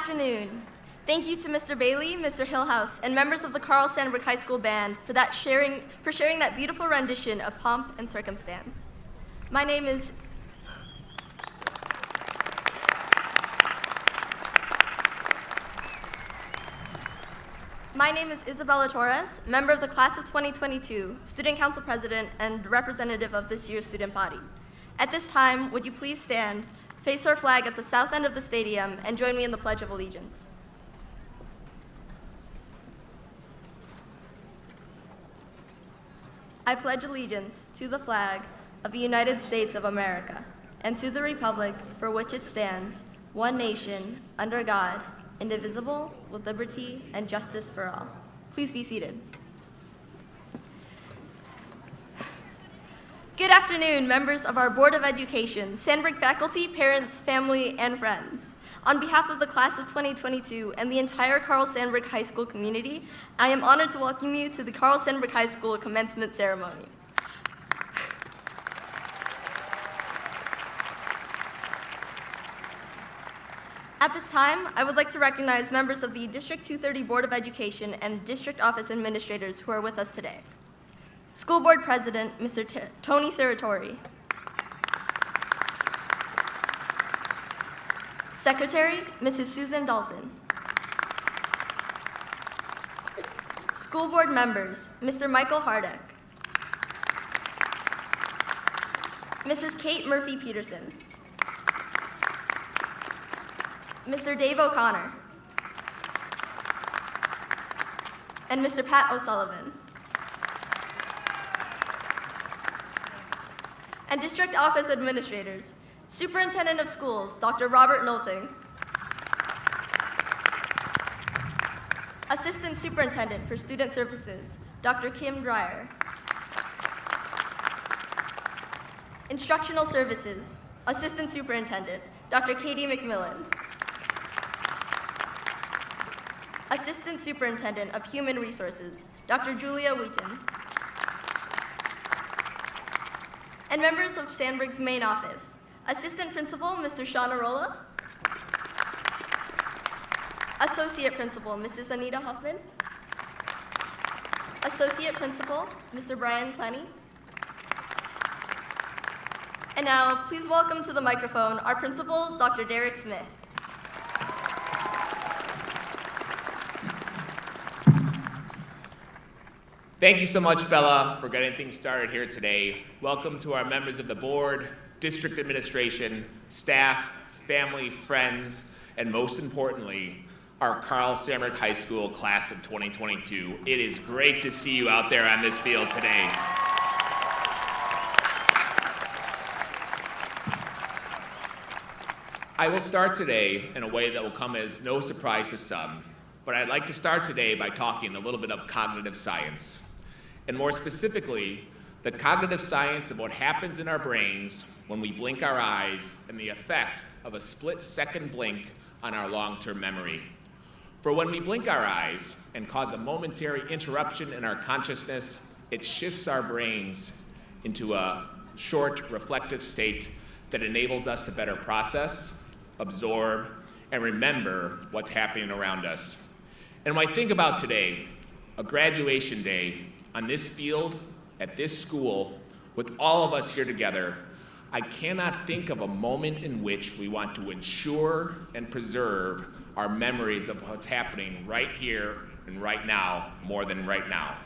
afternoon. Thank you to Mr. Bailey, Mr. Hillhouse, and members of the Carl Sandburg High School Band for sharing that beautiful rendition of Pomp and Circumstance. My name is Isabella Torres, member of the class of 2022, student council president, and representative of this year's student body. At this time, would you please stand, face our flag at the south end of the stadium, and join me in the Pledge of Allegiance. I pledge allegiance to the flag of the United States of America and to the republic for which it stands, one nation, under God, indivisible, with liberty and justice for all. Please be seated. Good afternoon, members of our Board of Education, Sandburg faculty, parents, family, and friends. On behalf of the class of 2022 and the entire Carl Sandburg High School community, I am honored to welcome you to the Carl Sandburg High School commencement ceremony. At this time, I would like to recognize members of the District 230 Board of Education and District Office Administrators who are with us today. School Board President, Mr. Tony Saratori. Secretary, Mrs. Susan Dalton. School Board members, Mr. Michael Hardek. Mrs. Kate Murphy-Peterson. Mr. Dave O'Connor. And Mr. Pat O'Sullivan. And District Office Administrators, Superintendent of Schools, Dr. Robert Nolting. Assistant Superintendent for Student Services, Dr. Kim Dreyer. Instructional Services, Assistant Superintendent, Dr. Katie McMillan. Assistant Superintendent of Human Resources, Dr. Julia Wheaton. And members of Sandburg's main office, Assistant Principal, Mr. Sean Arola. Associate Principal, Mrs. Anita Hoffman. Associate Principal, Mr. Brian Clenny. And now, please welcome to the microphone our Principal, Dr. Derek Smith. Thank you so much, Bella, for getting things started here today. Welcome to our members of the board, district administration, staff, family, friends, and most importantly, our Carl Sandburg High School class of 2022. It is great to see you out there on this field today. I will start today in a way that will come as no surprise to some, but I'd like to start today by talking a little bit of cognitive science. And more specifically, the cognitive science of what happens in our brains when we blink our eyes and the effect of a split-second blink on our long-term memory. For when we blink our eyes and cause a momentary interruption in our consciousness, it shifts our brains into a short, reflective state that enables us to better process, absorb, and remember what's happening around us. And when I think about today, a graduation day, on this field, at this school, with all of us here together, I cannot think of a moment in which we want to ensure and preserve our memories of what's happening right here and right now, more than right now.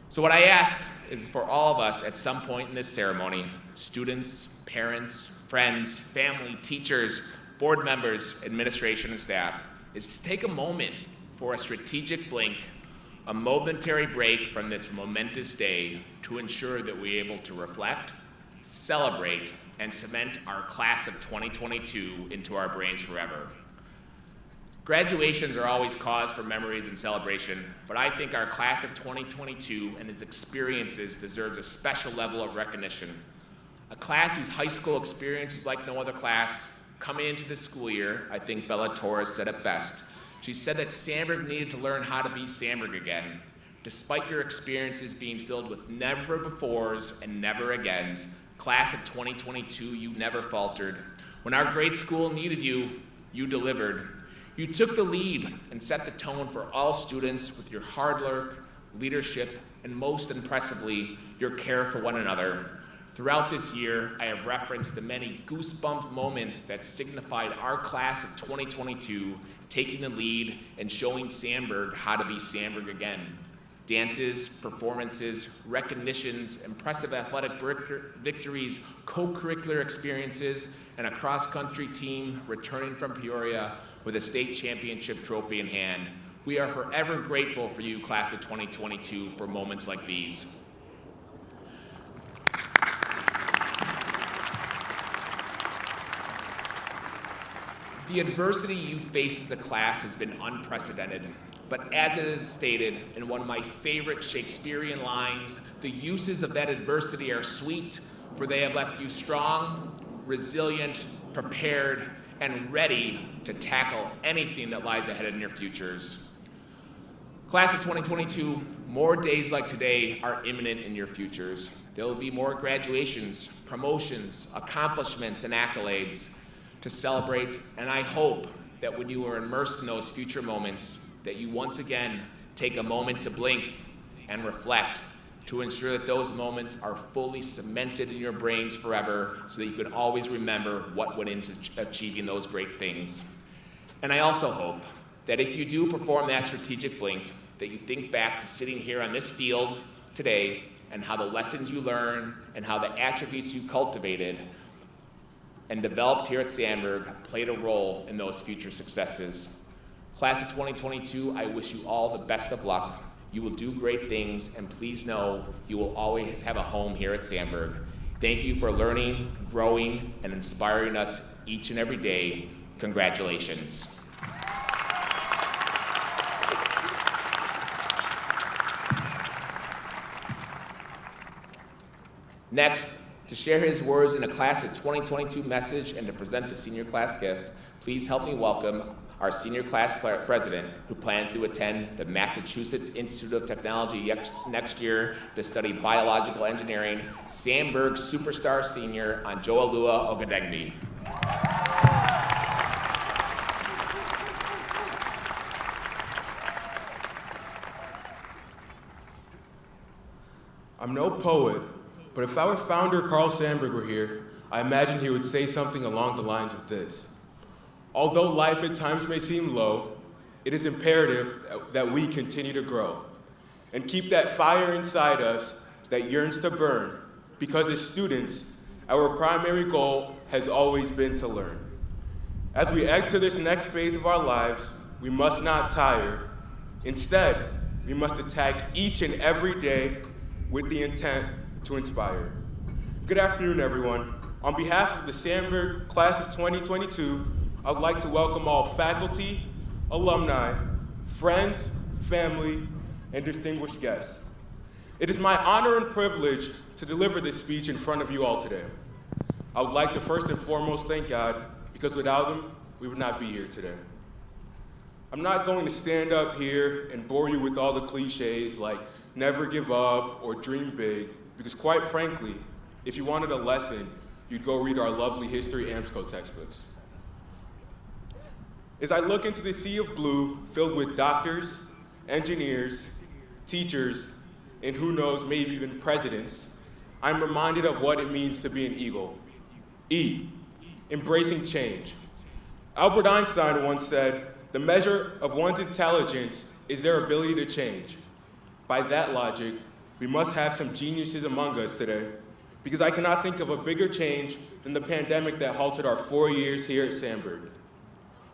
So what I ask is for all of us at some point in this ceremony, students, parents, friends, family, teachers, board members, administration, and staff, is to take a moment for a strategic blink, a momentary break from this momentous day to ensure that we're able to reflect, celebrate, and cement our class of 2022 into our brains forever. Graduations are always cause for memories and celebration, but I think our class of 2022 and its experiences deserves a special level of recognition. A class whose high school experience is like no other class. Coming into the school year, I think Bella Torres said it best. She said that Sandburg needed to learn how to be Sandburg again. Despite your experiences being filled with never befores and never agains, class of 2022, you never faltered. When our great school needed you, you delivered. You took the lead and set the tone for all students with your hard work, leadership, and most impressively, your care for one another. Throughout this year, I have referenced the many goosebump moments that signified our class of 2022 taking the lead and showing Sandburg how to be Sandburg again. Dances, performances, recognitions, impressive athletic victories, co-curricular experiences, and a cross-country team returning from Peoria with a state championship trophy in hand. We are forever grateful for you, class of 2022, for moments like these. The adversity you face as a class has been unprecedented, but as it is stated in one of my favorite Shakespearean lines, the uses of that adversity are sweet, for they have left you strong, resilient, prepared, and ready to tackle anything that lies ahead in your futures. Class of 2022, more days like today are imminent in your futures. There will be more graduations, promotions, accomplishments, and accolades to celebrate, and I hope that when you are immersed in those future moments, that you once again take a moment to blink and reflect to ensure that those moments are fully cemented in your brains forever so that you can always remember what went into achieving those great things. And I also hope that if you do perform that strategic blink, that you think back to sitting here on this field today and how the lessons you learned and how the attributes you cultivated and developed here at Sandburg played a role in those future successes. Class of 2022, I wish you all the best of luck. You will do great things, and please know you will always have a home here at Sandburg. Thank you for learning, growing, and inspiring us each and every day. Congratulations. Next, to share his words in a class of 2022 message and to present the senior class gift, please help me welcome our senior class president who plans to attend the Massachusetts Institute of Technology next year to study biological engineering, Sandburg superstar senior Anjoalua Ogadengbi. I'm no poet, but if our founder, Carl Sandburg, were here, I imagine he would say something along the lines of this. Although life at times may seem low, it is imperative that we continue to grow and keep that fire inside us that yearns to burn, because as students, our primary goal has always been to learn. As we enter this next phase of our lives, we must not tire. Instead, we must attack each and every day with the intent to inspire. Good afternoon, everyone. On behalf of the Sandburg Class of 2022, I would like to welcome all faculty, alumni, friends, family, and distinguished guests. It is my honor and privilege to deliver this speech in front of you all today. I would like to first and foremost thank God, because without him, we would not be here today. I'm not going to stand up here and bore you with all the cliches like never give up or dream big, because quite frankly, if you wanted a lesson, you'd go read our lovely history AMSCO textbooks. As I look into the sea of blue filled with doctors, engineers, teachers, and who knows, maybe even presidents, I'm reminded of what it means to be an eagle. E, embracing change. Albert Einstein once said, the measure of one's intelligence is their ability to change. By that logic, we must have some geniuses among us today, because I cannot think of a bigger change than the pandemic that halted our 4 years here at Sandburg.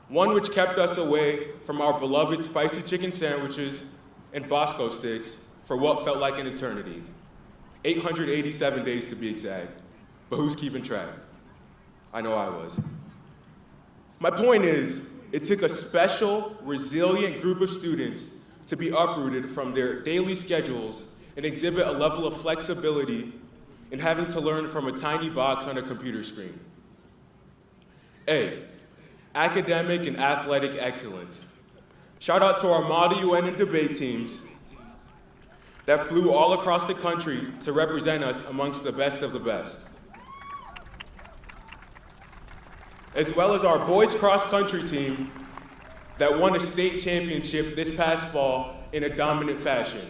One which kept us away from our beloved spicy chicken sandwiches and Bosco sticks for what felt like an eternity. 887 days to be exact, but who's keeping track? I know I was. My point is, it took a special, resilient group of students to be uprooted from their daily schedules and exhibit a level of flexibility in having to learn from a tiny box on a computer screen. A, academic and athletic excellence. Shout out to our Model UN and debate teams that flew all across the country to represent us amongst the best of the best. As well as our boys cross country team that won a state championship this past fall in a dominant fashion.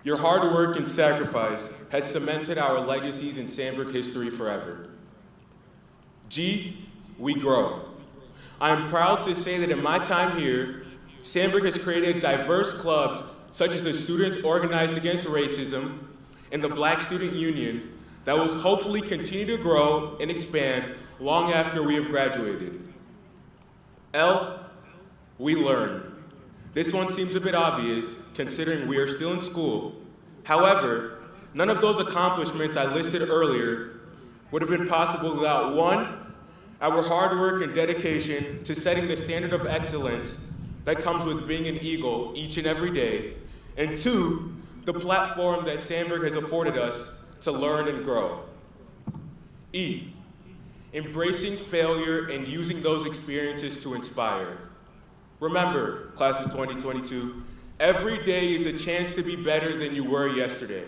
Your hard work and sacrifice has cemented our legacies in Sandburg history forever. G, we grow. I am proud to say that in my time here, Sandburg has created diverse clubs such as the Students Organized Against Racism and the Black Student Union that will hopefully continue to grow and expand long after we have graduated. L, we learn. This one seems a bit obvious considering we are still in school. However, none of those accomplishments I listed earlier would have been possible without one, our hard work and dedication to setting the standard of excellence that comes with being an Eagle each and every day, and two, the platform that Sandburg has afforded us to learn and grow. E, embracing failure and using those experiences to inspire. Remember, class of 2022, every day is a chance to be better than you were yesterday.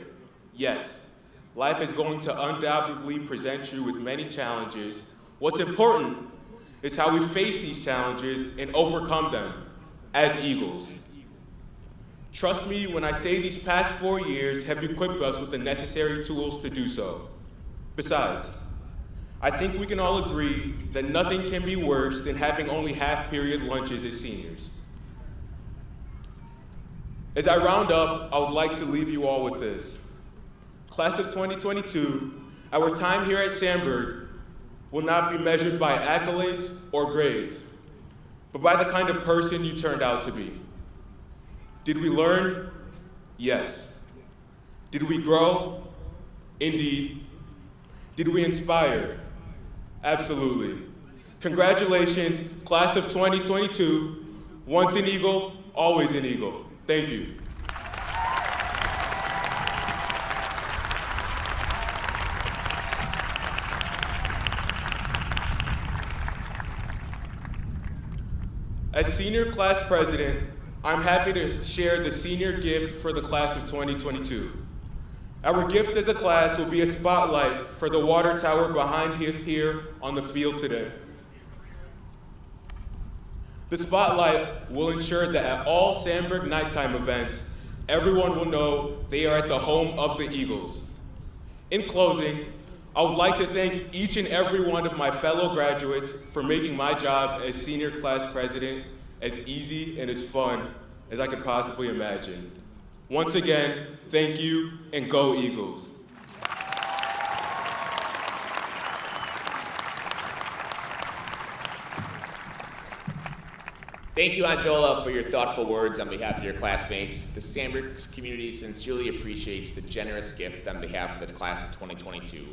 Yes, life is going to undoubtedly present you with many challenges. What's important is how we face these challenges and overcome them as Eagles. Trust me when I say these past 4 years have equipped us with the necessary tools to do so. Besides, I think we can all agree that nothing can be worse than having only half-period lunches as seniors. As I round up, I would like to leave you all with this. Class of 2022, our time here at Sandburg will not be measured by accolades or grades, but by the kind of person you turned out to be. Did we learn? Yes. Did we grow? Indeed. Did we inspire? Absolutely. Congratulations, class of 2022. Once an Eagle, always an Eagle. Thank you. As senior class president, I'm happy to share the senior gift for the class of 2022. Our gift as a class will be a spotlight for the water tower behind us here on the field today. The spotlight will ensure that at all Sandburg nighttime events, everyone will know they are at the home of the Eagles. In closing, I would like to thank each and every one of my fellow graduates for making my job as senior class president as easy and as fun as I could possibly imagine. Once again, thank you, and go Eagles. Thank you, Anjola, for your thoughtful words on behalf of your classmates. The Sandburg community sincerely appreciates the generous gift on behalf of the class of 2022.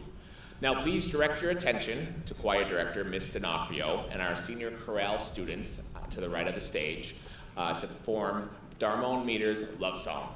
Now please direct your attention to Choir Director Ms. D'Onofrio and our senior chorale students to the right of the stage to perform Darmon Meter's Love Song.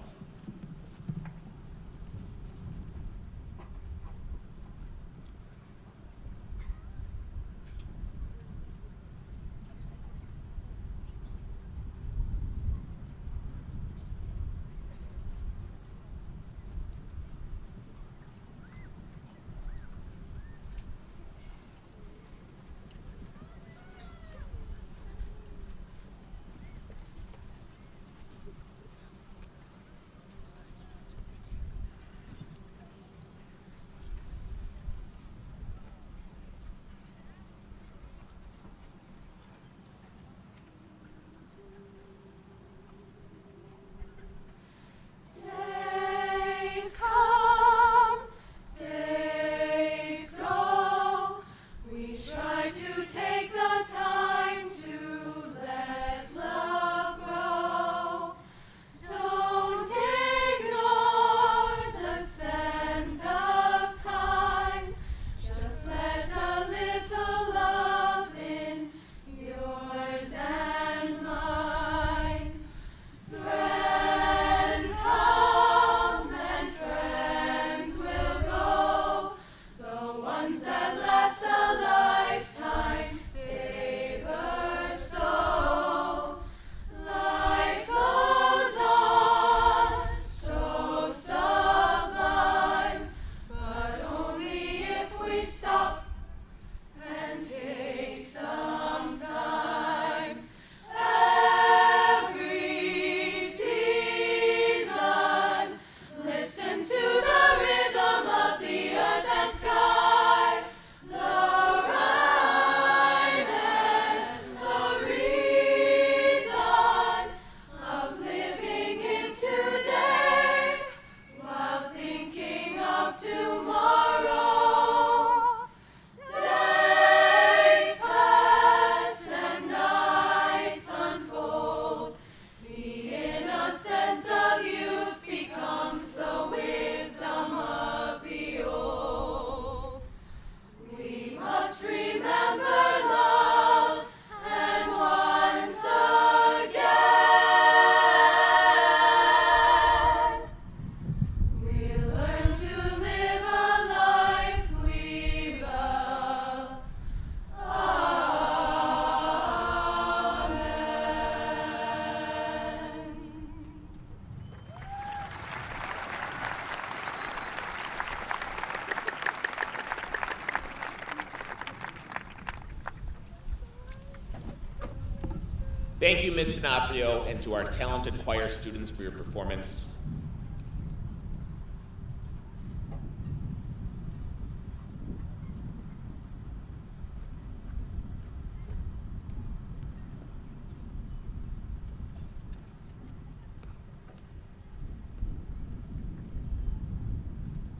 Thank you, Ms. D'Onofrio, and to our talented choir students for your performance.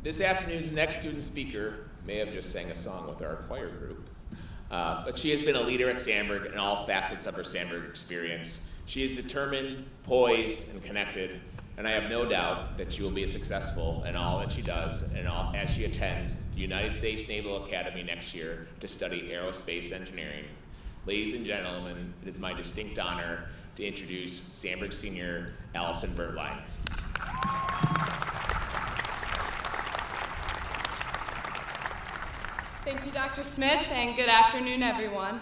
This afternoon's next student speaker may have just sang a song with our choir group, but she has been a leader at Sandburg in all facets of her Sandburg experience. She is determined, poised, and connected, and I have no doubt that she will be successful in all that she does and all, as she attends the United States Naval Academy next year to study aerospace engineering. Ladies and gentlemen, it is my distinct honor to introduce Sandburg Senior Allison Bertline. Thank you, Dr. Smith, and good afternoon, everyone.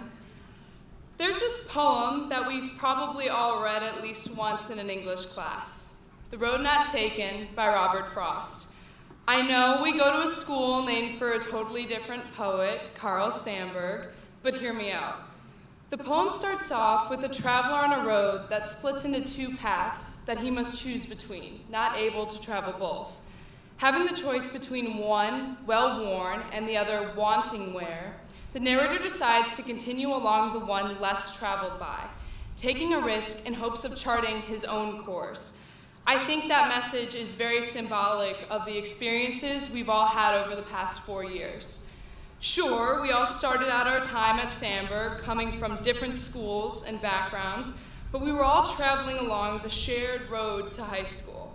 There's this poem that we've probably all read at least once in an English class, The Road Not Taken by Robert Frost. I know we go to a school named for a totally different poet, Carl Sandburg, but hear me out. The poem starts off with a traveler on a road that splits into two paths that he must choose between, not able to travel both. Having the choice between one, well-worn, and the other wanting wear, the narrator decides to continue along the one less traveled by, taking a risk in hopes of charting his own course. I think that message is very symbolic of the experiences we've all had over the past 4 years. Sure, we all started out our time at Sandburg coming from different schools and backgrounds, but we were all traveling along the shared road to high school.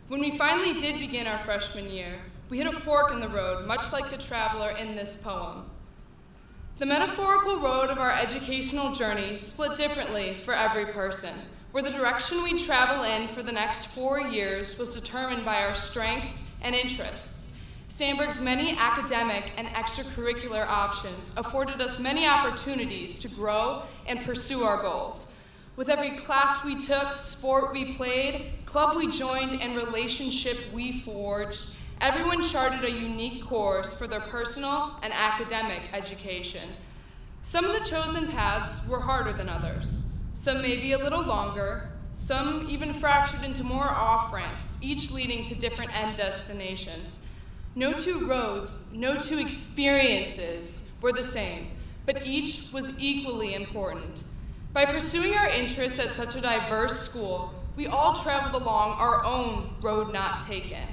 When we finally did begin our freshman year, we hit a fork in the road, much like the traveler in this poem. The metaphorical road of our educational journey split differently for every person, where the direction we'd travel in for the next 4 years was determined by our strengths and interests. Sandburg's many academic and extracurricular options afforded us many opportunities to grow and pursue our goals. With every class we took, sport we played, club we joined, and relationship we forged, everyone charted a unique course for their personal and academic education. Some of the chosen paths were harder than others. Some may be a little longer, some even fractured into more off-ramps, each leading to different end destinations. No two roads, no two experiences were the same, but each was equally important. By pursuing our interests at such a diverse school, we all traveled along our own road not taken.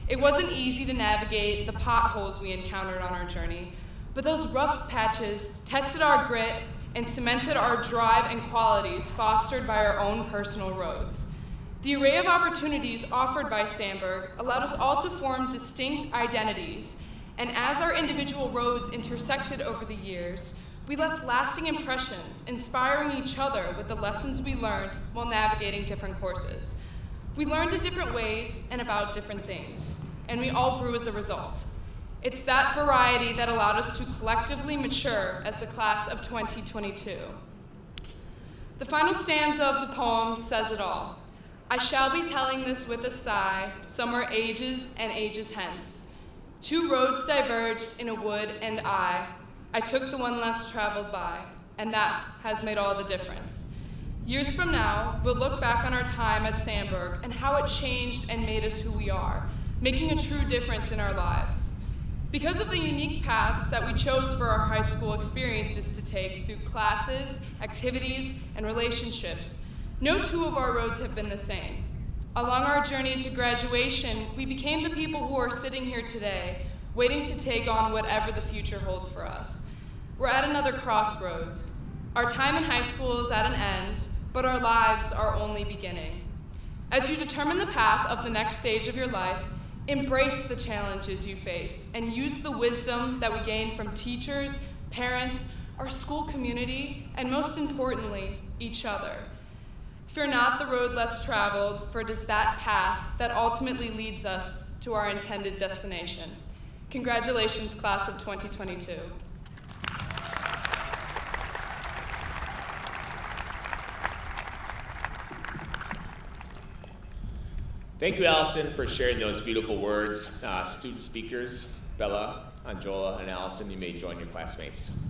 It wasn't easy to navigate the potholes we encountered on our journey, but those rough patches tested our grit and cemented our drive and qualities fostered by our own personal roads. The array of opportunities offered by Sandburg allowed us all to form distinct identities, and as our individual roads intersected over the years, we left lasting impressions, inspiring each other with the lessons we learned while navigating different courses. We learned in different ways and about different things, and we all grew as a result. It's that variety that allowed us to collectively mature as the class of 2022. The final stanza of the poem says it all. I shall be telling this with a sigh, somewhere ages and ages hence. Two roads diverged in a wood, and I took the one less traveled by, and that has made all the difference. Years from now, we'll look back on our time at Sandburg and how it changed and made us who we are, making a true difference in our lives. Because of the unique paths that we chose for our high school experiences to take through classes, activities, and relationships, no two of our roads have been the same. Along our journey to graduation, we became the people who are sitting here today, waiting to take on whatever the future holds for us. We're at another crossroads. Our time in high school is at an end, but our lives are only beginning. As you determine the path of the next stage of your life, embrace the challenges you face and use the wisdom that we gain from teachers, parents, our school community, and most importantly, each other. Fear not the road less traveled, for it is that path that ultimately leads us to our intended destination. Congratulations, class of 2022. Thank you, Allison, for sharing those beautiful words. Student speakers, Bella, Anjola, and Allison, you may join your classmates.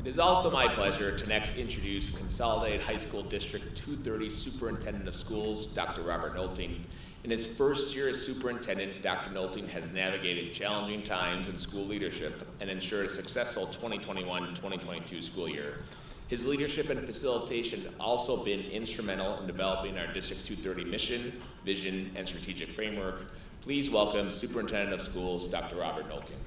It is also my pleasure to next introduce Consolidated High School District 230 Superintendent of Schools, Dr. Robert Nolting. In his first year as superintendent, Dr. Nolting has navigated challenging times in school leadership and ensured a successful 2021-2022 school year. His leadership and facilitation have also been instrumental in developing our District 230 mission, vision, and strategic framework. Please welcome Superintendent of Schools, Dr. Robert Nolting.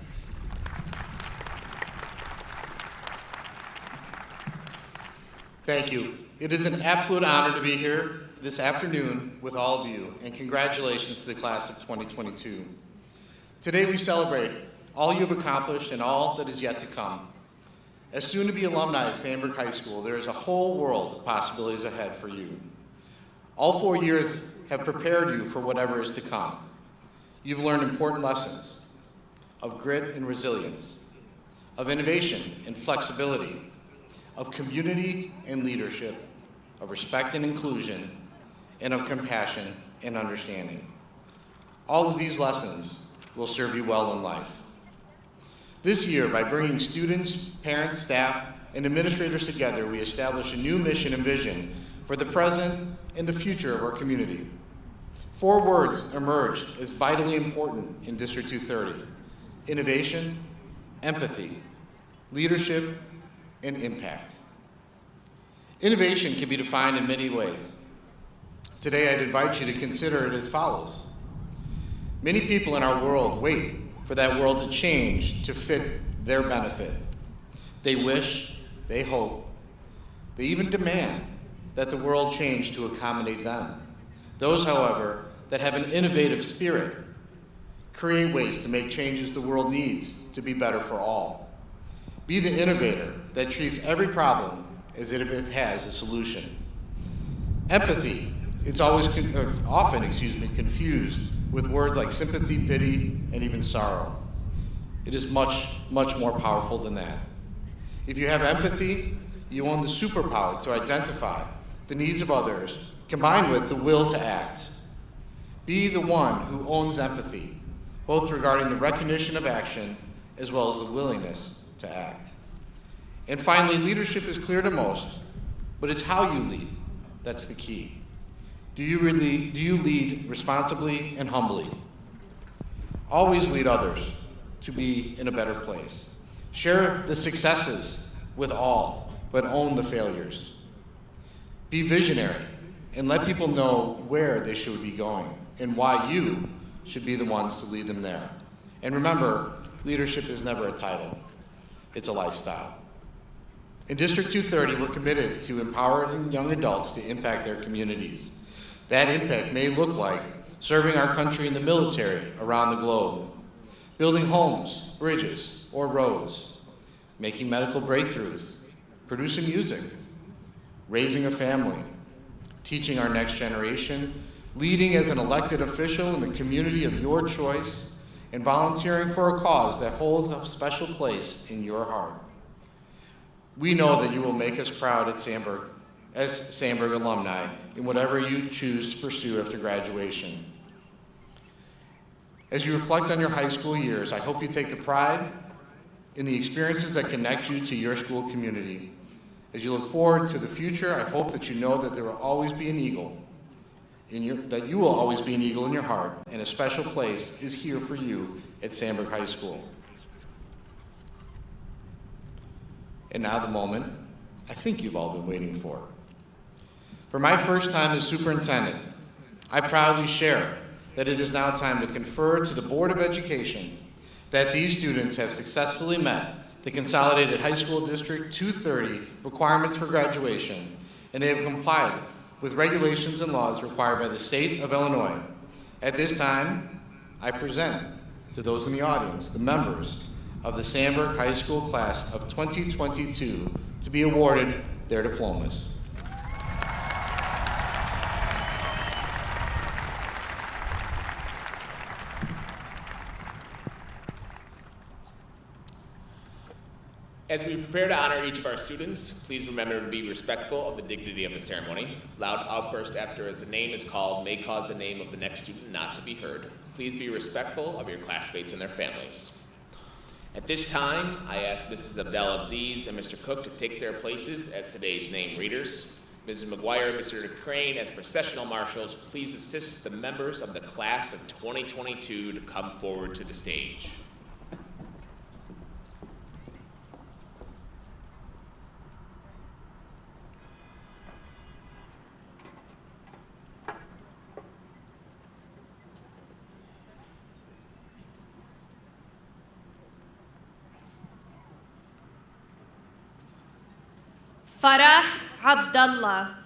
Thank you. It is an absolute honor to be here this afternoon with all of you, and congratulations to the class of 2022. Today we celebrate all you have accomplished and all that is yet to come. As soon-to-be alumni at Sandburg High School, there is a whole world of possibilities ahead for you. All 4 years have prepared you for whatever is to come. You've learned important lessons of grit and resilience, of innovation and flexibility, of community and leadership, of respect and inclusion, and of compassion and understanding. All of these lessons will serve you well in life. This year, by bringing students, parents, staff, and administrators together, we establish a new mission and vision for the present and the future of our community. 4 words emerged as vitally important in District 230: innovation, empathy, leadership, and impact. Innovation can be defined in many ways. Today, I'd invite you to consider it as follows. Many people in our world wait for that world to change to fit their benefit. They wish, they hope, they even demand that the world change to accommodate them. Those, however, that have an innovative spirit create ways to make changes the world needs to be better for all. Be the innovator that treats every problem as if it has a solution. Empathy, it's often confused with words like sympathy, pity, and even sorrow. It is much, much more powerful than that. If you have empathy, you own the superpower to identify the needs of others, combined with the will to act. Be the one who owns empathy, both regarding the recognition of action as well as the willingness to act. And finally, leadership is clear to most, but it's how you lead that's the key. Do you lead responsibly and humbly? Always lead others to be in a better place. Share the successes with all, but own the failures. Be visionary and let people know where they should be going and why you should be the ones to lead them there. And remember, leadership is never a title, it's a lifestyle. In District 230, we're committed to empowering young adults to impact their communities. That impact may look like serving our country in the military around the globe, building homes, bridges, or roads, making medical breakthroughs, producing music, raising a family, teaching our next generation, leading as an elected official in the community of your choice, and volunteering for a cause that holds a special place in your heart. We know that you will make us proud at Sandburg, as Sandburg alumni, in whatever you choose to pursue after graduation. As you reflect on your high school years, I hope you take the pride in the experiences that connect you to your school community. As you look forward to the future, I hope that you know that there will always be an eagle that you will always be an eagle in your heart, and a special place is here for you at Sandburg High School. And now the moment I think you've all been waiting for. For my first time as superintendent, I proudly share that it is now time to confer to the Board of Education that these students have successfully met the Consolidated High School District 230 requirements for graduation, and they have complied with regulations and laws required by the state of Illinois. At this time, I present to those in the audience the members of the Sandburg High School class of 2022 to be awarded their diplomas. As we prepare to honor each of our students, please remember to be respectful of the dignity of the ceremony. Loud outbursts after as the name is called may cause the name of the next student not to be heard. Please be respectful of your classmates and their families. At this time, I ask Mrs. Abdel Aziz and Mr. Cook to take their places as today's name readers. Mrs. McGuire and Mr. Crane, as processional marshals, please assist the members of the class of 2022 to come forward to the stage. Farah Abdallah,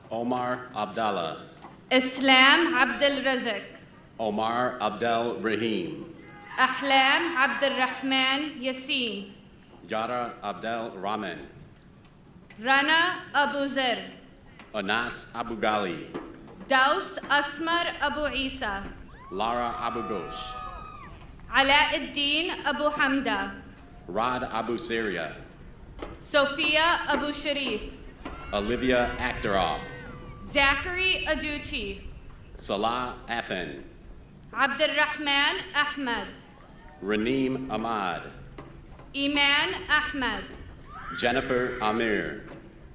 Omar Abdallah, Islam Abdul Razak, Omar Abdel Rahim, Ahlam Abdul Rahman Yassin, Yara Abdel Rahman, Rana Abu Zir, Anas Abu Ghali, Daus Asmar Abu Isa, Lara Abu Ghosh, Alauddin Abu Hamda, Rad Abu Syria, Sophia Abu Sharif, Olivia Akhtaroff, Zachary Aduchi, Salah Athan, Abdul Rahman Ahmad, Raneem Ahmad, Iman Ahmad, Jennifer Amir,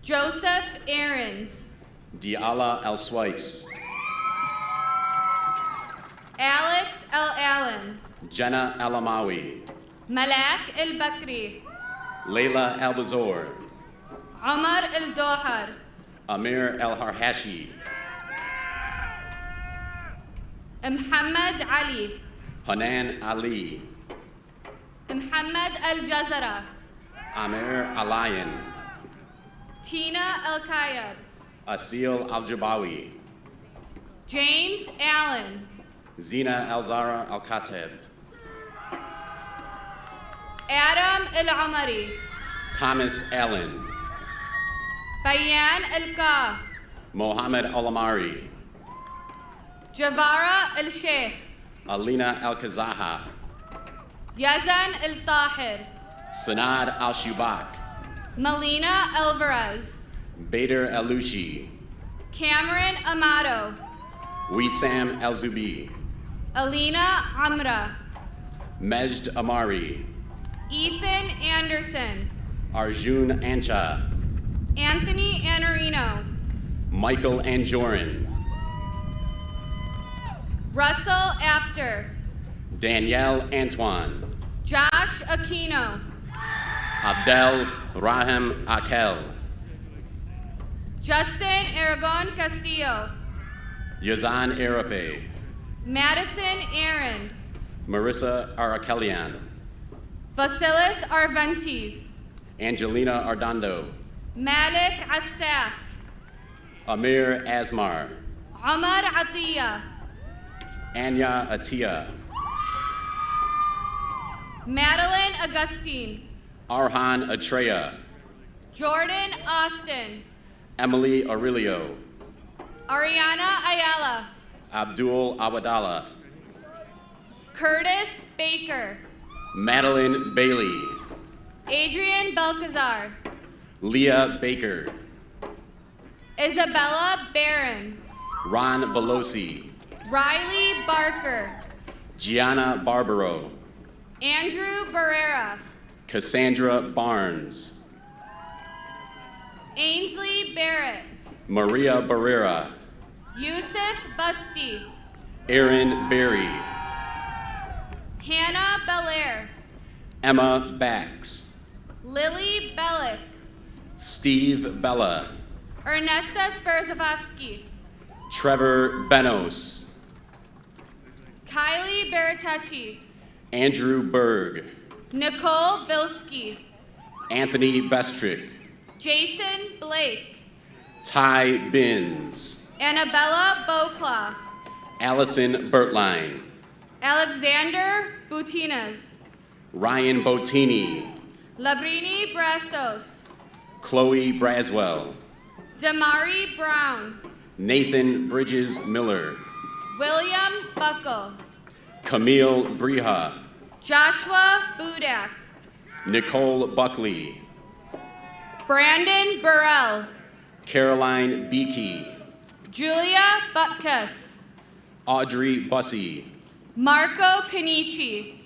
Joseph Aarons, Diala El Swikes, Alex El Allen, Jenna El Amawi, Malak El Bakri, Layla El Bazor, Omar El Dohar, Amir El Harhashi, Muhammad Ali, Hanan Ali, Muhammad Al Jazara, Amir Alayan, Tina El Kayad, Asil Al Jabawi, James Allen, Zina El Zara Al Kateb, Adam El Omari, Thomas Allen, Bayan El Ka, Mohammed Al Amari, Javara El Sheikh, Alina Al Kazaha, Yazan El Tahir, Sanad Al Shubak, Melina Alvarez, Bader El Lushi, Cameron Amato, Wissam El Zubi, Alina Amra, Majd Amari, Ethan Anderson, Arjun Ancha, Anthony Anarino, Michael Anjorin, Russell Apter, Danielle Antoine, Josh Aquino, Abdel Rahim Akel, Justin Aragon Castillo, Yazan Arafe, Madison Aaron, Marissa Arakelian, Vasilis Arventes, Angelina Ardando, Malik Assaf, Amir Asmar, Omar Atiya, Anya Atia, Madeline Augustine, Arhan Atreya, Jordan Austin, Emily Aurelio, Ariana Ayala, Abdul Awadallah, Curtis Baker, Madeline Bailey, Adrian Belkazar, Leah Baker, Isabella Barron, Ron Belosi, Riley Barker, Gianna Barbaro, Andrew Barrera, Cassandra Barnes, Ainsley Barrett, Maria Barrera, Yusuf Busti, Aaron Berry, Hannah Belair, Emma Bax, Lily Bellick, Steve Bella, Ernesta Sperzavosky, Trevor Benos, Kylie Bertacci, Andrew Berg, Nicole Bilski, Anthony Bestrick, Jason Blake, Ty Binns, Annabella Beauclaw, Allison Bertline, Alexander Boutinas, Ryan Bottini, Labrini Brastos, Chloe Braswell, Damari Brown, Nathan Bridges Miller, William Buckle, Camille Briha, Joshua Budak, Nicole Buckley, Brandon Burrell, Caroline Beakey, Julia Butkus, Audrey Bussey, Marco Canici,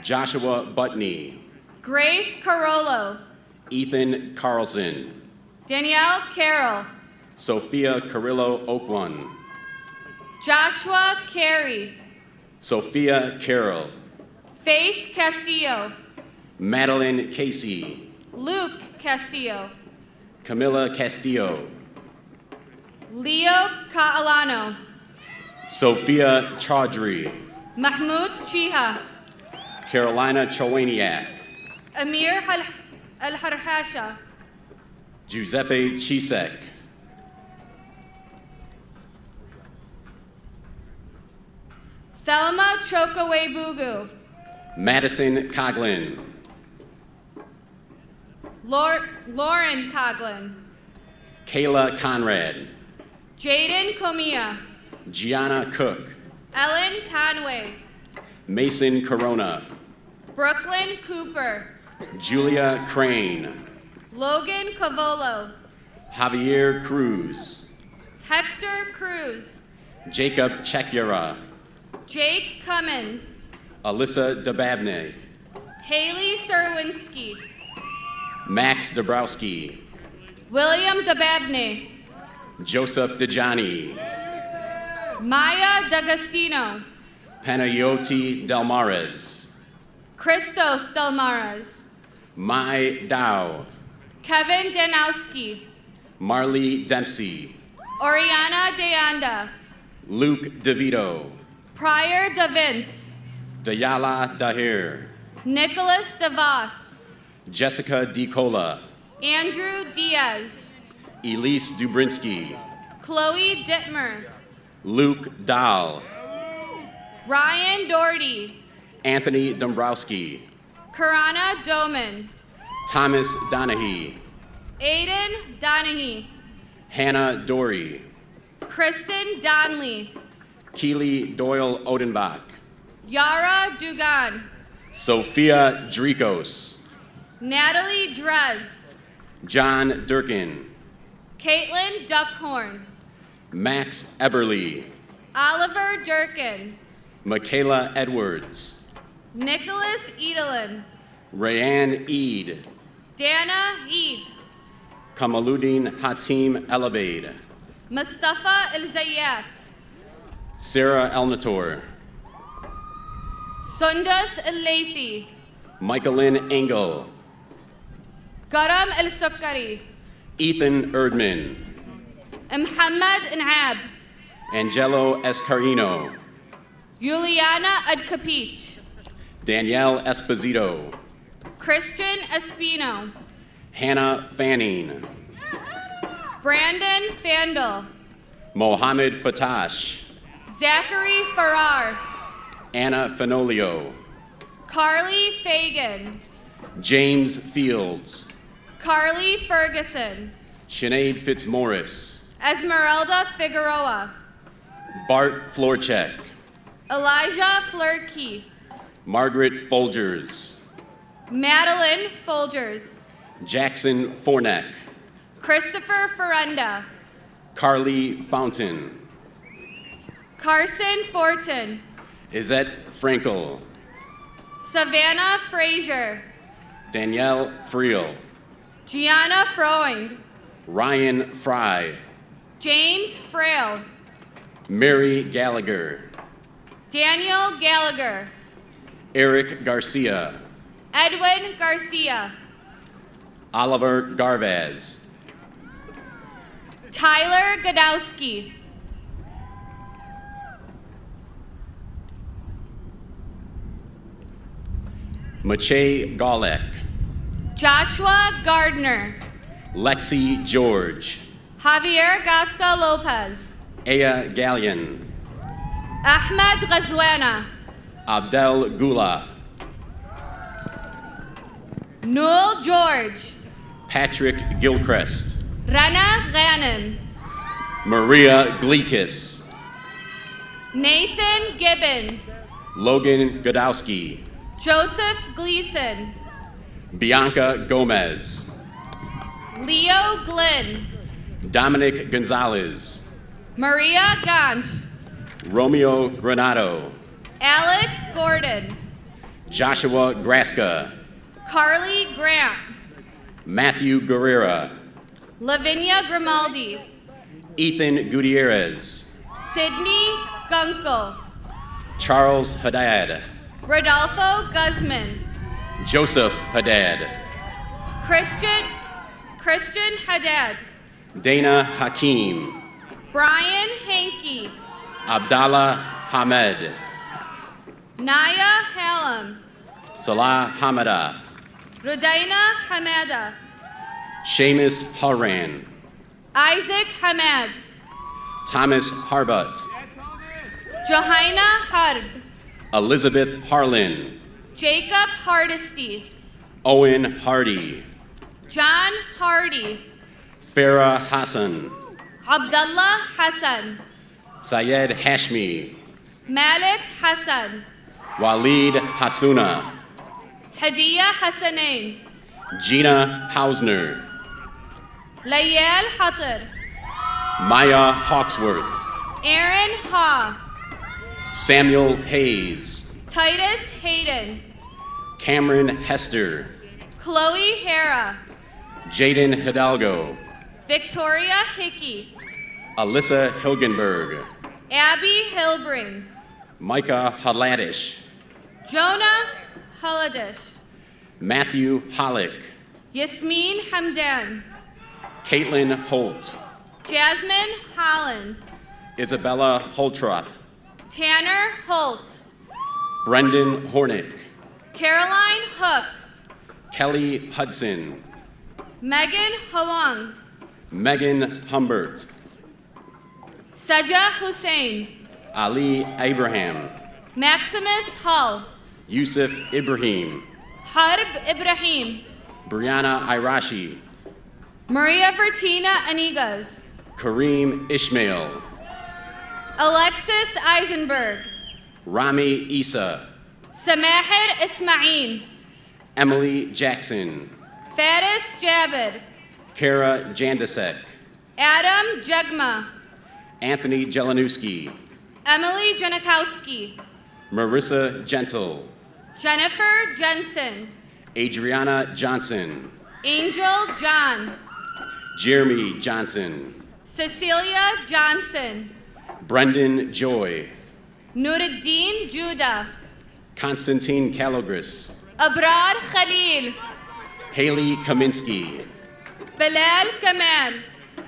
Joshua Butney, Grace Carollo. Ethan Carlson. Danielle Carroll. Sophia Carrillo Oakwan. Joshua Carey. Sophia Carroll. Faith Castillo. Madeline Casey. Luke Castillo. Camilla Castillo. Leo Kaalano. Sophia Chaudhry. Mahmoud Chiha. Carolina Chowaniak. Amir Al-Harhasha. Giuseppe Chisek. Thelma Chokawebugu. Madison Coglin. Lauren Coglin. Kayla Conrad. Jaden Comia. Gianna Cook. Ellen Conway. Mason Corona. Brooklyn Cooper. Julia Crane. Logan Cavolo. Javier Cruz. Hector Cruz. Jacob Chekyara. Jake Cummins. Alyssa Dababne. Haley Serwinski. Max Dabrowski. William Dababne. Joseph Dejani. Maya D'Agostino. Panayoti Delmares. Christos Delmaras. Mai Dow. Kevin Danowski. Marley Dempsey. Oriana Deanda. Luke DeVito. Pryor DeVince. Dayala Dahir. Nicholas DeVos. Jessica DiCola. Andrew Diaz. Elise Dubrinsky. Chloe Dittmer. Luke Dahl. Ryan Doherty. Anthony Dombrowski. Karana Doman. Thomas Donahue. Aiden Donahue. Hannah Dory. Kristen Donley. Keely Doyle Odenbach. Yara Dugan. Sophia Drikos. Natalie Drez. John Durkin. Caitlin Duckhorn. Max Eberly. Oliver Durkin. Michaela Edwards. Nicholas Edelin. Rayanne Eid. Dana Eid. Kamaluddin Hatim Elabaid. Mustafa El-Zayat. Sarah Elnator. Sundus El-Laythi. Michaelin Engel. Garam El-Sukkari. Ethan Erdman. Muhammad Inab. Angelo Escarino. Juliana Adkapich. Danielle Esposito. Christian Espino. Hannah Fanning. Brandon Fandel. Mohammed Fatash. Zachary Farrar. Anna Fenolio. Carly Fagan. James Fields. Carly Ferguson. Sinead Fitzmaurice. Esmeralda Figueroa. Bart Florchek. Elijah Flurkey. Margaret Folgers. Madeline Folgers. Jackson Forneck. Christopher Ferrenda. Carly Fountain. Carson Fortin. Izette Frankel. Savannah Frazier. Danielle Friel. Gianna Freund. Ryan Fry. James Frail. Mary Gallagher. Daniel Gallagher. Eric Garcia. Edwin Garcia. Oliver Garvaz. Tyler Godowski. Mache Golek. Joshua Gardner. Lexi George. Javier Gasca Lopez. Aya Gallion. Ahmed Ghazwana. Abdel Gula. Noel George. Patrick Gilchrist. Rana Ghanem. Maria Gleekis. Nathan Gibbons. Logan Godowski. Joseph Gleason. Bianca Gomez. Leo Glynn. Dominic Gonzalez. Maria Ganch. Romeo Granado. Alec Gordon. Joshua Graska. Carly Grant. Matthew Guerrera, Lavinia Grimaldi. Ethan Gutierrez, Sydney Gunkel. Charles Haddad, Rodolfo Guzman. Joseph Haddad, Christian Haddad. Dana Hakim, Brian Hankey. Abdallah Hamed, Naya Hallam. Salah Hamada, Rudaina Hamada. Seamus Haran, Isaac Hamad. Thomas Harbutt, Johanna Harb. Elizabeth Harlan, Jacob Hardesty. Owen Hardy, John Hardy. Farah Hassan, Abdullah Hassan. Syed Hashmi, Malik Hassan. Waleed Hasuna, Hadiya Hassanain. Gina Hausner, Layal Hatter. Maya Hawksworth, Aaron Ha. Samuel Hayes, Titus Hayden. Cameron Hester, Chloe Hera. Jaden Hidalgo, Victoria Hickey. Alyssa Hilgenberg, Abby Hilbring. Micah Haladish, Jonah Haladish. Matthew Hollick, Yasmin Hamdan. Caitlin Holt, Jasmine Holland. Isabella Holtrop, Tanner Holt. Brendan Hornick, Caroline Hooks. Kelly Hudson, Megan Hwang. Megan Humbert, Saja Hussein. Ali Abraham, Maximus Hull. Yusuf Ibrahim, Harb Ibrahim. Brianna Irashi, Maria Vertina Anigas. Kareem Ishmael, Alexis Eisenberg. Rami Isa, Samahir Ismail. Emily Jackson, Faris Jabir. Kara Jandasek, Adam Jugma. Anthony Jelinuski, Emily Janikowski. Marissa Gentle, Jennifer Jensen. Adriana Johnson, Angel John. Jeremy Johnson, Cecilia Johnson. Brendan Joy, Nuruddin Judah. Konstantin Kalogris, Abrar Khalil. Haley Kaminsky, Bilal Kamal.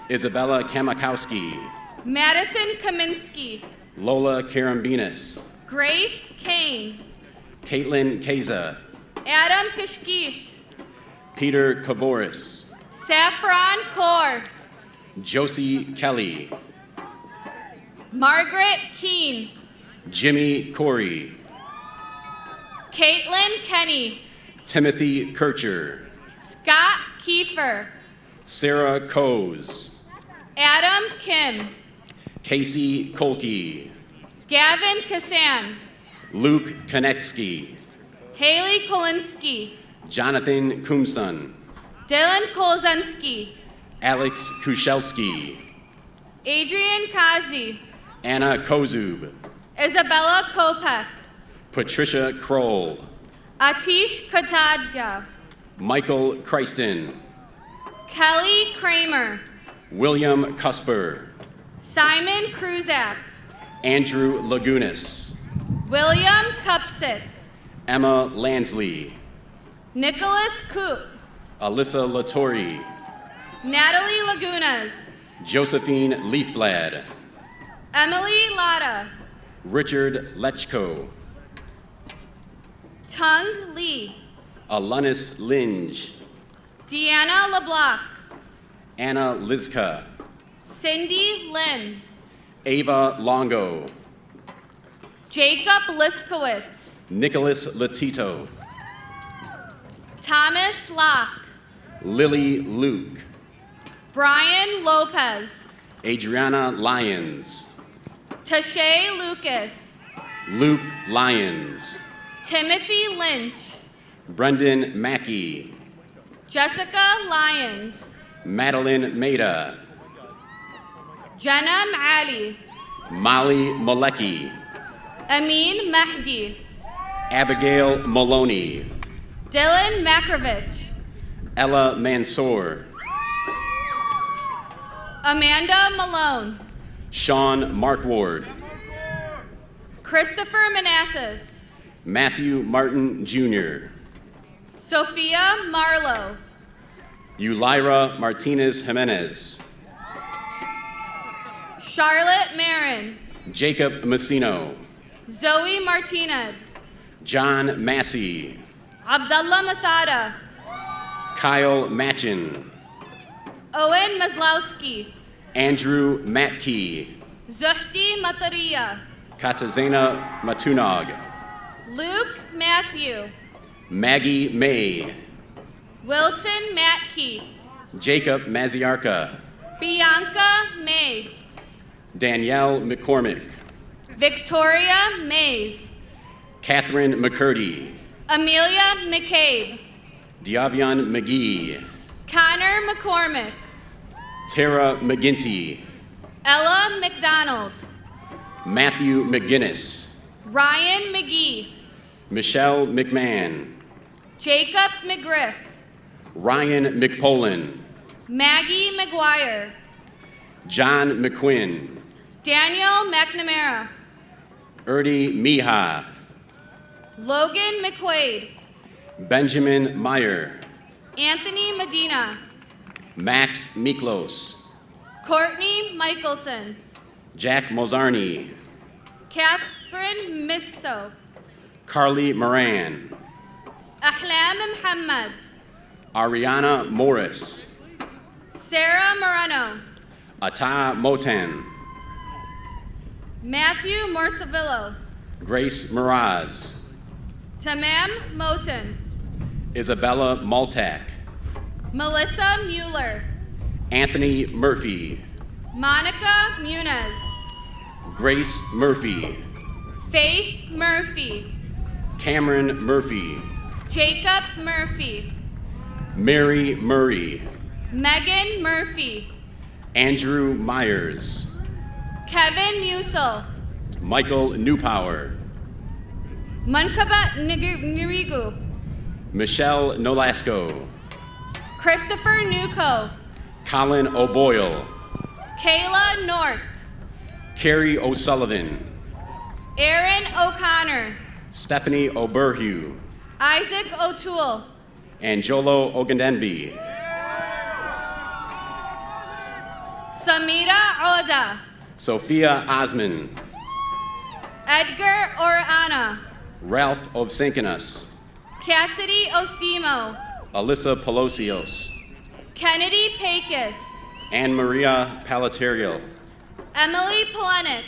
Isabella Kamakowski, Madison Kaminsky. Lola Karambinas, Grace Kane. Caitlin Keza, Adam Kishkish. Peter Kavoris, Saffron Kaur. Josie Kelly, Margaret Keene. Jimmy Corey, Caitlin Kenny. Timothy Kircher, Scott Kiefer. Sarah Coes, Adam Kim. Casey Kolke, Gavin Kassan. Luke Konetsky, Haley Kolinsky. Jonathan Kumson, Dylan Kolzensky. Alex Kushelski, Adrian Kazi. Anna Kozub, Isabella Kopek. Patricia Kroll, Atish Katadga. Michael Christen, Kelly Kramer. William Cusper, Simon Kruzak. Andrew Lagunas, William Kupsik. Emma Lansley, Nicholas Koop. Alyssa Latori, Natalie Lagunas. Josephine Leafblad, Emily Latta. Richard Lechko, Tung Lee. Alanis Linge, Deanna LeBlanc. Anna Lizka, Cindy Lim. Ava Longo, Jacob Liskowitz. Nicholas Latito, Thomas Locke. Lily Luke, Brian Lopez. Adriana Lyons, Tashay Lucas. Luke Lyons, Timothy Lynch. Brendan Mackey, Jessica Lyons. Madeline Maida, Janam Ali. Molly Malecki, Amin Mahdi. Abigail Maloney, Dylan Makrovich. Ella Mansour, Amanda Malone. Sean Markward, Christopher Manassas. Matthew Martin Jr., Sophia Marlowe. Yulira Martinez Jimenez, Charlotte Marin. Jacob Messino, Zoe Martinez. John Massey, Abdullah Masada. Kyle Machin, Owen Maslowski. Andrew Matkey, Zuhdi Matariya. Katazena Matunog, Luke Matthew. Maggie May, Wilson Matkey. Jacob Maziarka, Bianca May. Danielle McCormick, Victoria Mays. Catherine McCurdy, Amelia McCabe. Diavion McGee, Connor McCormick. Tara McGinty, Ella McDonald. Matthew McGinnis, Ryan McGee. Michelle McMahon, Jacob McGriff. Ryan McPolin, Maggie McGuire. John McQuinn, Daniel McNamara. Erdy Miha, Logan McQuaid. Benjamin Meyer, Anthony Medina. Max Miklos, Courtney Michelson. Jack Mozarny, Catherine Mixo. Carly Moran, Ahlam Muhammad. Ariana Morris, Sarah Moreno. Ata Motan, Matthew Morsavillo. Grace Miraz, Tamam Moten. Isabella Maltak, Melissa Mueller. Anthony Murphy, Monica Muniz. Grace Murphy, Faith Murphy. Cameron Murphy, Jacob Murphy. Mary Murray, Megan Murphy. Andrew Myers, Kevin Musel. Michael Newpower, Munkabat Nirigu. Michelle Nolasco, Christopher Nuko. Colin O'Boyle, Kayla Nork. Carrie O'Sullivan, Aaron O'Connor. Stephanie Oberhue, Isaac O'Toole. Angelo Ogundenbi, Samira Oda. Sophia Osman, Edgar Orana. Ralph Ovsankinas, Cassidy Ostimo. Alyssa Pelosios, Kennedy Pecos. Anne Maria Palaterial, Emily Polenic.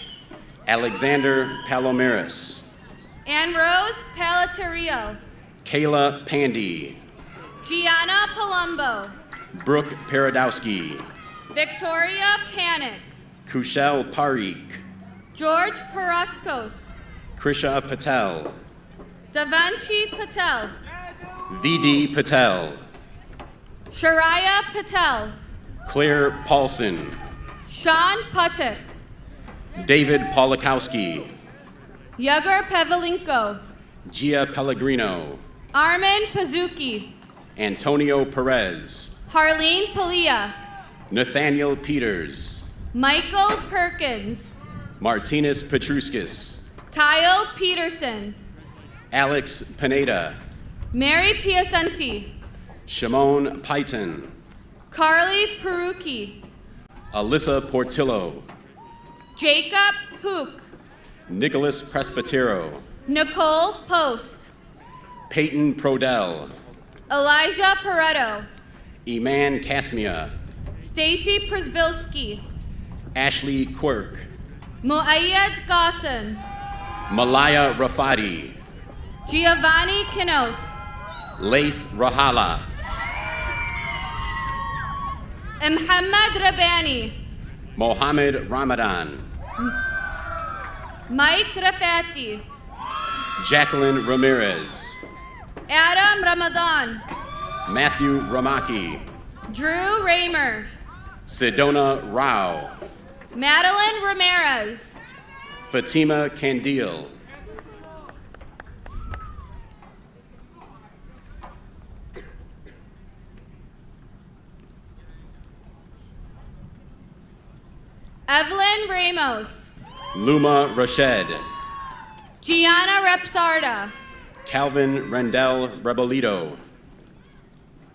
Alexander Palomares, Anne Rose Palaterio. Kayla Pandy, Gianna Palumbo. Brooke Paradowski, Victoria Panic. Kushel Parikh, George Paraskos. Krisha Patel, Davanchi Patel. VD Patel, Sharaya Patel. Claire Paulson, Sean Patek. David Polakowski, Yegor Pevelinko. Gia Pellegrino, Armin Pazuki. Antonio Perez, Harleen Palia. Nathaniel Peters, Michael Perkins. Martinez Petruskis, Kyle Peterson. Alex Pineda, Mary Piacenti. Shimon Python, Carly Perucci. Alyssa Portillo, Jacob Pook. Nicholas Presbytero, Nicole Post. Peyton Prodell, Elijah Pareto. Iman Kasmia, Stacy Przbilski. Ashley Quirk, Muayyad Ghassan. Malaya Rafati, Giovanni Kinos. Laith Rahala, Muhammad Rabani. Mohammed Ramadan, Mike Rafati. Jacqueline Ramirez, Adam Ramadan. Matthew Ramaki, Drew Raymer. Sedona Rao, Madeline Ramirez. Fatima Candil, Ramos. Luma Rashed. Gianna Repsarda. Calvin Rendell Rebolito.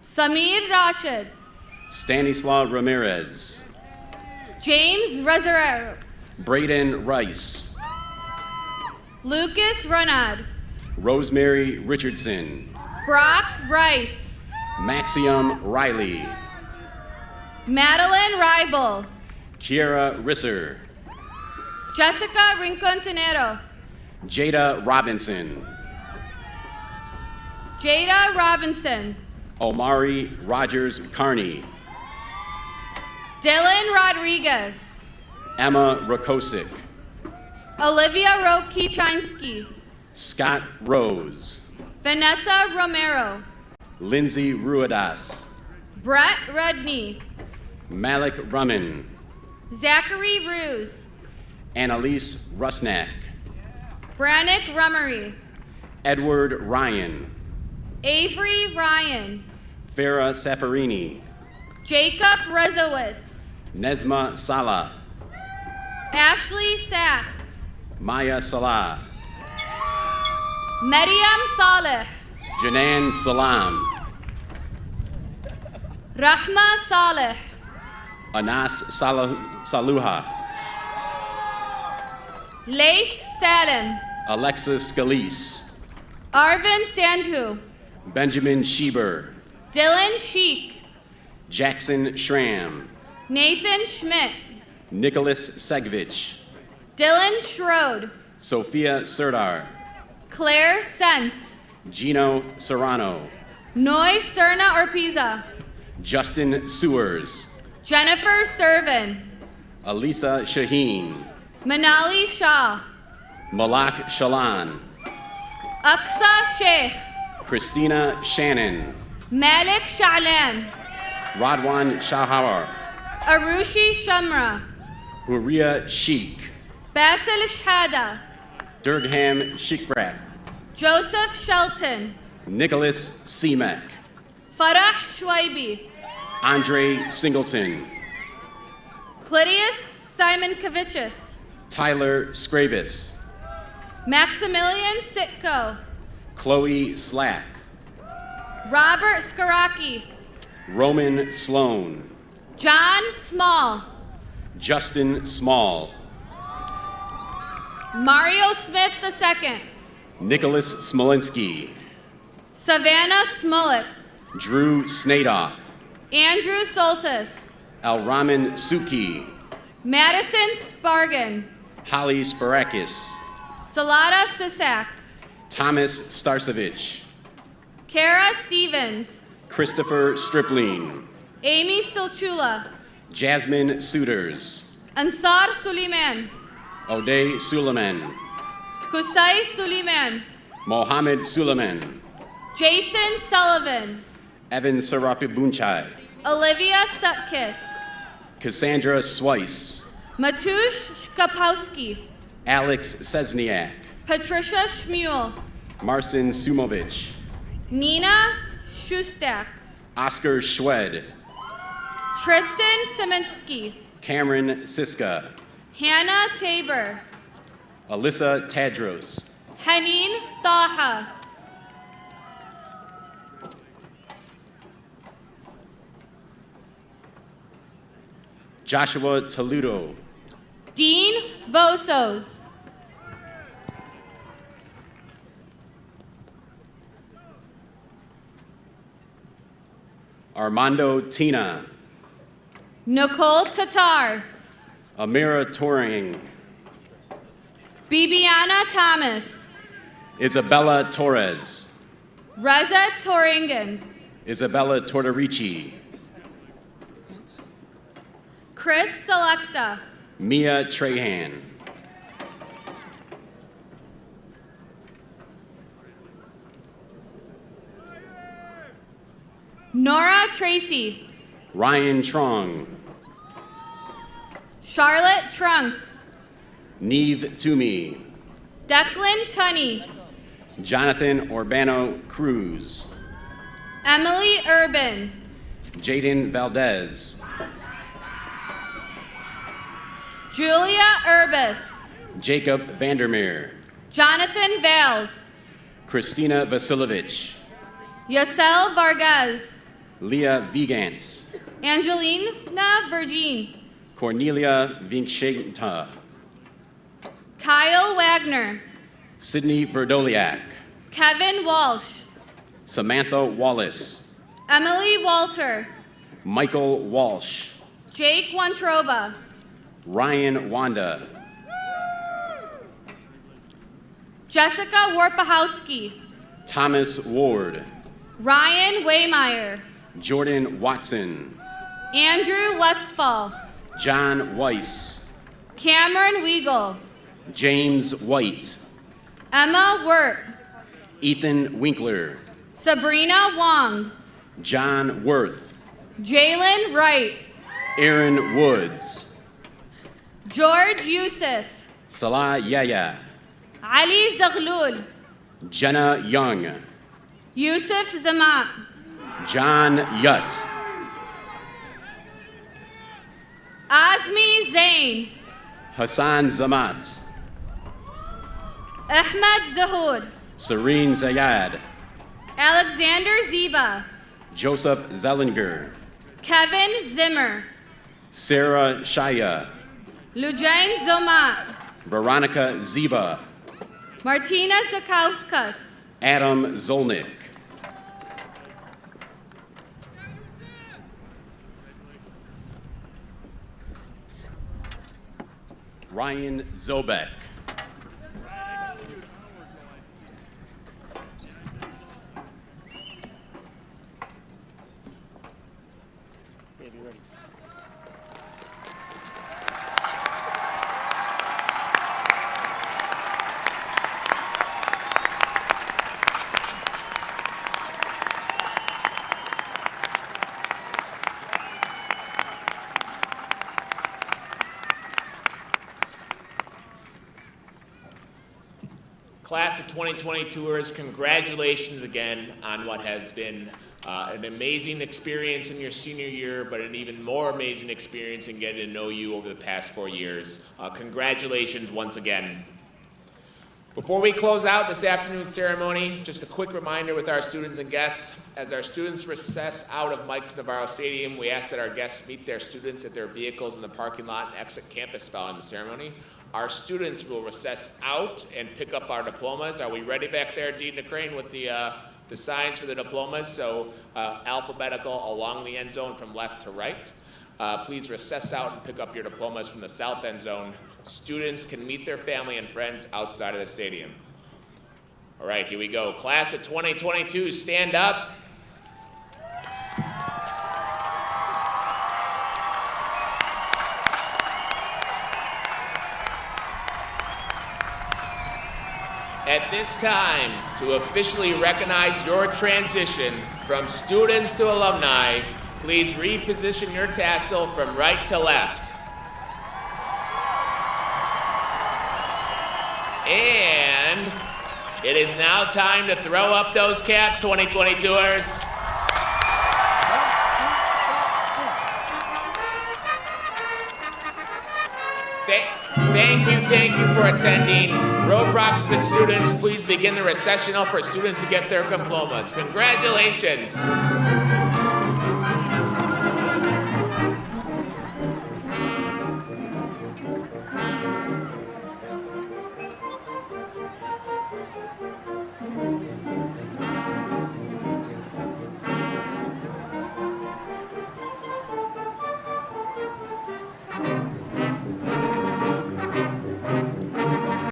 Samir Rashid. Stanislaw Ramirez. James Reserero. Braden Rice. Lucas Renard. Rosemary Richardson. Brock Rice. Maxium Riley. Madeline Ribel. Kiera Risser. Jessica Rincontenero. Jada Robinson. Jada Robinson. Omari Rogers Carney. Dylan Rodriguez. Emma Rakosik. Olivia Rokichinsky. Scott Rose. Vanessa Romero. Lindsay Ruidas. Brett Rudney. Malik Rumman. Zachary Ruse. Annalise Rusnak. Brannick Rummery. Edward Ryan. Avery Ryan. Farah Safarini. Jacob Rezowitz. Nezma Salah. Ashley Sack. Maya Salah. Maryam Saleh. Janan Salam. Rahma Saleh. Anas Saluha. Laith Salem. Alexis Scalise. Arvin Sandhu. Benjamin Schieber. Dylan Sheik. Jackson Schramm. Nathan Schmidt. Nicholas Segvich. Dylan Schroed. Sophia Serdar. Claire Sent. Gino Serrano. Noy Serna Orpiza. Justin Sewers. Jennifer Servin. Alisa Shaheen. Manali Shah. Malak Shalan. Aqsa Sheikh. Christina Shannon. Malik Sha'lan. Radwan Shahawar. Arushi Shamra. Huria Sheikh. Basil Shhada. Durgham Shikrat. Joseph Shelton. Nicholas Semek. Farah Shwaibi. Andre Singleton. Clidius Simon Kavicius. Tyler Scrabus. Maximilian Sitko. Chloe Slack. Robert Skaraki. Roman Sloan. John Small. Justin Small. Mario Smith II. Nicholas Smolinski. Savannah Smolik. Drew Snadoff. Andrew Soltis. Alraman Suki. Madison Spargan. Holly Sparakis. Salada Sisak. Thomas Starsevich. Kara Stevens. Christopher Stripling. Amy Stilchula. Jasmine Suiters. Ansar Suleiman. O'Day Suleiman. Kusai Suleiman. Mohammed Suleiman. Jason Sullivan. Evan Sarapi Bunchai. Olivia Sutkis. Cassandra Swice. Matush Shkapowski. Alex Sesniak. Patricia Schmuel. Marcin Sumovich. Nina Shustak. Oscar Schwed. Tristan Seminsky. Cameron Siska. Hannah Tabor. Alyssa Tadros. Haneen Taha. Joshua Toledo. Dean Vosos. Armando Tina. Nicole Tatar. Amira Touring. Bibiana Thomas. Isabella Torres. Reza Toringen. Isabella Tortorici. Chris Selecta. Mia Trahan. Nora Tracy. Ryan Trong. Charlotte Trunk. Neve Toomey. Declan Tunney. Jonathan Urbano Cruz. Emily Urban. Jaden Valdez. Julia Urbis, Jacob Vandermeer, Jonathan Vales, Christina Vasilovich, Yasel Vargas, Leah Vigance, Angelina Virgin, Cornelia Vincenta, Kyle Wagner, Sydney Verdoliak, Kevin Walsh, Samantha Wallace, Emily Walter, Michael Walsh, Jake Wantroba, Ryan Wanda, Jessica Warpahowski, Thomas Ward, Ryan Waymeyer, Jordan Watson, Andrew Westfall, John Weiss, Cameron Weigel, James White, Emma Wirt, Ethan Winkler, Sabrina Wong, John Worth, Jalen Wright, Aaron Woods, George Youssef, Salah Yahya, Ali Zaghlul, Jenna Young, Yusuf Zamat, John Yutt, Azmi Zain, Hassan Zamat, Ahmed Zahoud, Serene Zayad, Alexander Ziba, Joseph Zellinger, Kevin Zimmer, Sarah Shaya, Lujain Zomat, Veronica Ziba, Martina Zakauskas, Adam Zolnick, Ryan Zobek, Class of 2022ers, congratulations again on what has been an amazing experience in your senior year, but an even more amazing experience in getting to know you over the past 4 years. Congratulations once again. Before we close out this afternoon's ceremony, just a quick reminder with our students and guests. As our students recess out of Mike Navarro Stadium, we ask that our guests meet their students at their vehicles in the parking lot and exit campus following the ceremony. Our students will recess out and pick up our diplomas. Are we ready back there, Dean DeCrane, with the signs for the diplomas? So alphabetical along the end zone from left to right. Please recess out and pick up your diplomas from the south end zone. Students can meet their family and friends outside of the stadium. All right, here we go. Class of 2022, stand up. At this time, to officially recognize your transition from students to alumni, please reposition your tassel from right to left. And it is now time to throw up those caps, 2022ers. Thank you for attending. Road proctors and students, please begin the recessional for students to get their diplomas. Congratulations.